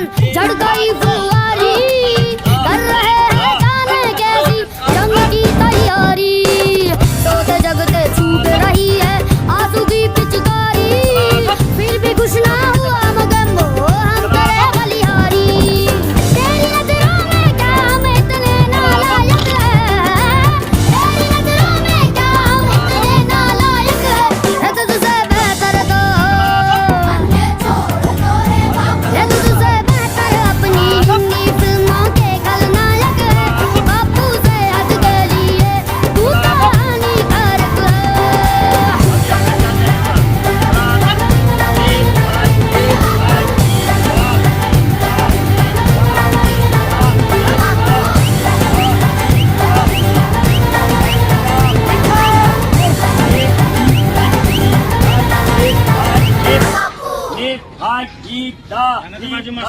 झड़ गई फुलवारी, कर रहे हैं जाने कैसी जंग की तैयारी। सोते जगते छूट रही है आंसू की पिचकारी, फिर भी कुछ ना हुआ मगर हम करे बलिहारी। तेरी नजरों में क्या हम इतने नालायक हैं, तेरी नजरों में क्या हम इतने नालायक हैं। है तुझसे बेहतर तो है तुझसे बेहतर अपनी हिंदी फिल्मों के खलनायक है। बापू से हद के लिए तू तो हानिकारक है। If I eat the